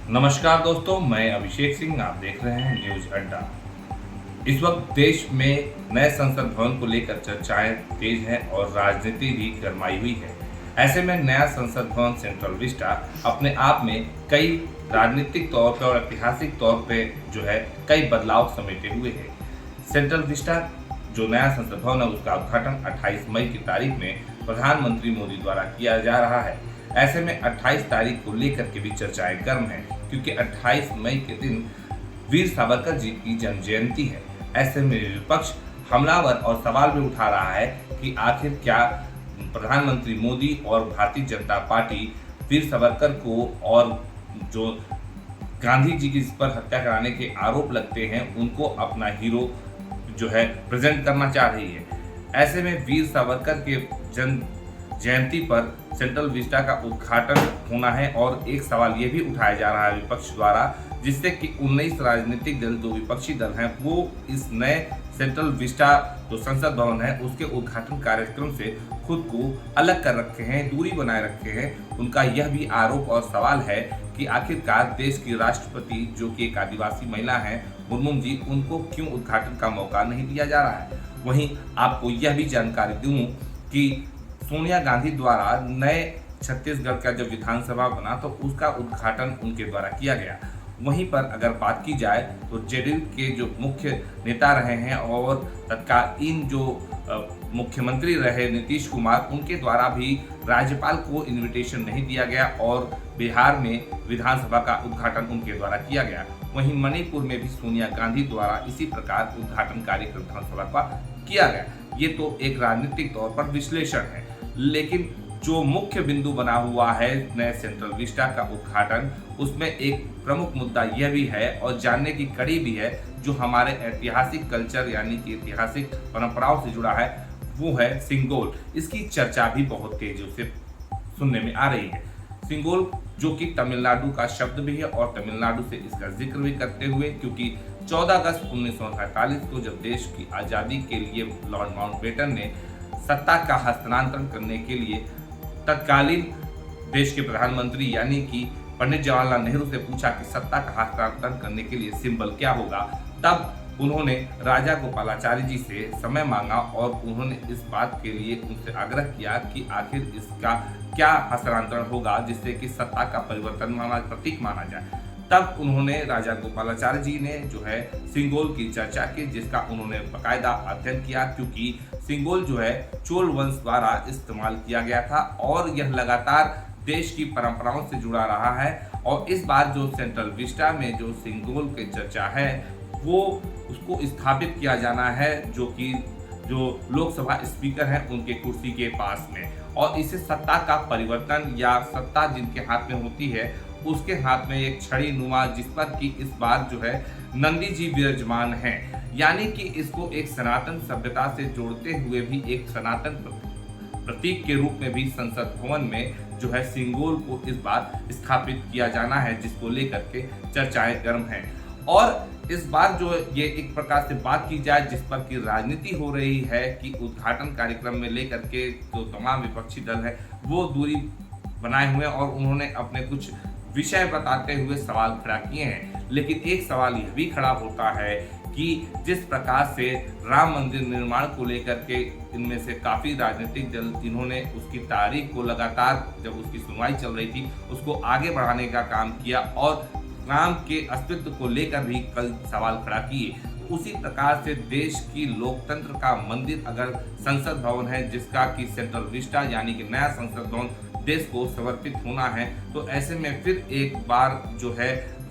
नमस्कार दोस्तों, मैं अभिषेक सिंह। आप देख रहे हैं न्यूज अड्डा। इस वक्त देश में नए संसद भवन को लेकर चर्चाएं तेज हैं और राजनीति भी गरमाई हुई है। ऐसे में नया संसद भवन सेंट्रल विस्टा अपने आप में कई राजनीतिक तौर पर और ऐतिहासिक तौर पे कई बदलाव समेटे हुए है। सेंट्रल विस्टा जो नया संसद भवन है उसका उद्घाटन 28 मई की तारीख में प्रधानमंत्री मोदी द्वारा किया जा रहा है। ऐसे में 28 तारीख को लेकर के भी चर्चाएं गर्म हैं, क्योंकि 28 मई के दिन वीर सावरकर जी की जन्म जयंती है। ऐसे में विपक्ष हमलावर और सवाल भी उठा रहा है कि आखिर क्या प्रधानमंत्री मोदी और भारतीय जनता पार्टी वीर सावरकर को और जो गांधी जी की इस पर हत्या कराने के आरोप लगते हैं उनको अपना हीरो प्रेजेंट करना चाह रही है। ऐसे में वीर सावरकर के जन्म जयंती पर सेंट्रल विस्टा का उद्घाटन होना है और एक सवाल ये भी उठाया जा रहा है विपक्ष द्वारा, जिससे कि 19 राजनीतिक दल जो विपक्षी दल हैं वो इस नए सेंट्रल विस्टा जो संसद भवन है उसके उद्घाटन कार्यक्रम से खुद को अलग कर रखे हैं, दूरी बनाए रखे हैं। उनका यह भी आरोप और सवाल है कि आखिरकार देश की राष्ट्रपति जो कि एक आदिवासी महिला है मुर्मू जी, उनको क्यों उद्घाटन का मौका नहीं दिया जा रहा है। वहीं आपको यह भी जानकारी दूं कि सोनिया गांधी द्वारा नए छत्तीसगढ़ का जब विधानसभा बना तो उसका उद्घाटन उनके द्वारा किया गया। वहीं पर अगर बात की जाए तो जेडीयू के जो मुख्य नेता रहे हैं और तत्कालीन जो मुख्यमंत्री रहे नीतीश कुमार, उनके द्वारा भी राज्यपाल को इनविटेशन नहीं दिया गया और बिहार में विधानसभा का उद्घाटन उनके द्वारा किया गया। वहीं मणिपुर में भी सोनिया गांधी द्वारा इसी प्रकार उद्घाटन कार्यक्रम विधानसभा का किया गया। ये तो एक राजनीतिक तौर पर विश्लेषण है, लेकिन जो मुख्य बिंदु बना हुआ है नए सेंट्रल विस्टा का उद्घाटन, उसमें एक प्रमुख मुद्दा यह भी है और जानने की कड़ी भी है जो हमारे ऐतिहासिक कल्चर यानी कि ऐतिहासिक परंपराओं से जुड़ा है, वो है सिंगोल। इसकी चर्चा भी बहुत तेजी से सुनने में आ रही है। सिंगोल जो कि तमिलनाडु का शब्द भी है और तमिलनाडु से इसका जिक्र भी करते हुए, क्योंकि 14 अगस्त 1947 को जब देश की आज़ादी के लिए लॉर्ड माउंटबेटन ने सत्ता का हस्तांतरण करने के लिए तत्कालीन देश के प्रधानमंत्री यानी कि पंडित जवाहरलाल नेहरू से पूछा कि सत्ता का हस्तांतरण करने के लिए सिंबल क्या होगा, तब उन्होंने राजा गोपालाचारी जी से समय मांगा और उन्होंने इस बात के लिए उनसे आग्रह किया कि आखिर इसका क्या हस्तांतरण होगा जिससे कि सत्ता का परिवर्तन प्रतीक माना जाए। तब उन्होंने राजा गोपालाचारी जी ने सिंगोल की चर्चा की, जिसका उन्होंने बाकायदा अध्ययन किया, क्योंकि सिंगोल चोल वंश द्वारा इस्तेमाल किया गया था और यह लगातार देश की परंपराओं से जुड़ा रहा है। और इस बार जो सेंट्रल विस्टा में जो सिंगोल की चर्चा है वो उसको स्थापित किया जाना है, जो लोकसभा स्पीकर हैं उनके कुर्सी के पास में, और इसे सत्ता का परिवर्तन या सत्ता जिनके हाथ में होती है उसके हाथ में एक छड़ी नुमा, जिस पर कि इस बार नंदी जी विराजमान हैं, यानी कि इसको एक सनातन सभ्यता से जोड़ते हुए भी एक सनातन प्रतीक के रूप में भी संसद भवन में सिंगोल को इस बार स्थापित किया जाना है, जिसको लेकर के चर्चाएं गर्म हैं। और इस बार ये एक प्रकार से बात की जाए जिस पर की राजनीति हो रही है कि उद्घाटन कार्यक्रम में लेकर के जो तमाम विपक्षी दल है वो दूरी बनाए हुए और उन्होंने अपने कुछ विषय बताते हुए सवाल खड़ा किए हैं। लेकिन एक सवाल यह भी खड़ा होता है कि जिस प्रकार से राम मंदिर निर्माण को लेकर के इनमें से काफ़ी राजनीतिक दल जिन्होंने उसकी तारीख को लगातार जब उसकी सुनवाई चल रही थी उसको आगे बढ़ाने का काम किया और राम के अस्तित्व को लेकर भी कल सवाल खड़ा किए, तो उसी प्रकार से देश की लोकतंत्र का मंदिर अगर संसद भवन है जिसका कि सेंट्रल विस्टा यानी कि नया संसद भवन देश को समर्पित होना है, तो ऐसे में फिर एक बार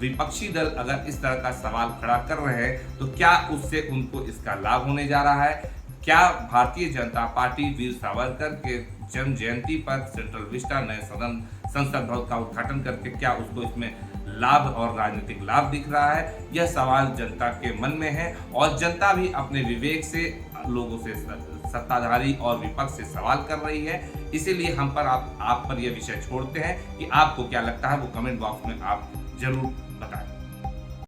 विपक्षी दल अगर इस तरह का सवाल खड़ा कर रहे हैं तो क्या उससे उनको इसका लाभ होने जा रहा है? क्या भारतीय जनता पार्टी वीर सावरकर के जन्म जयंती पर सेंट्रल विस्टा नए संसद भवन का उद्घाटन करके क्या उसको इसमें लाभ और राजनीतिक लाभ दिख रहा है? यह सवाल जनता के मन में है और जनता भी अपने विवेक से लोगों से सत्ताधारी और विपक्ष से सवाल कर रही है। इसीलिए हम पर आप पर यह विषय छोड़ते हैं कि आपको क्या लगता है, वो कमेंट बॉक्स में आप जरूर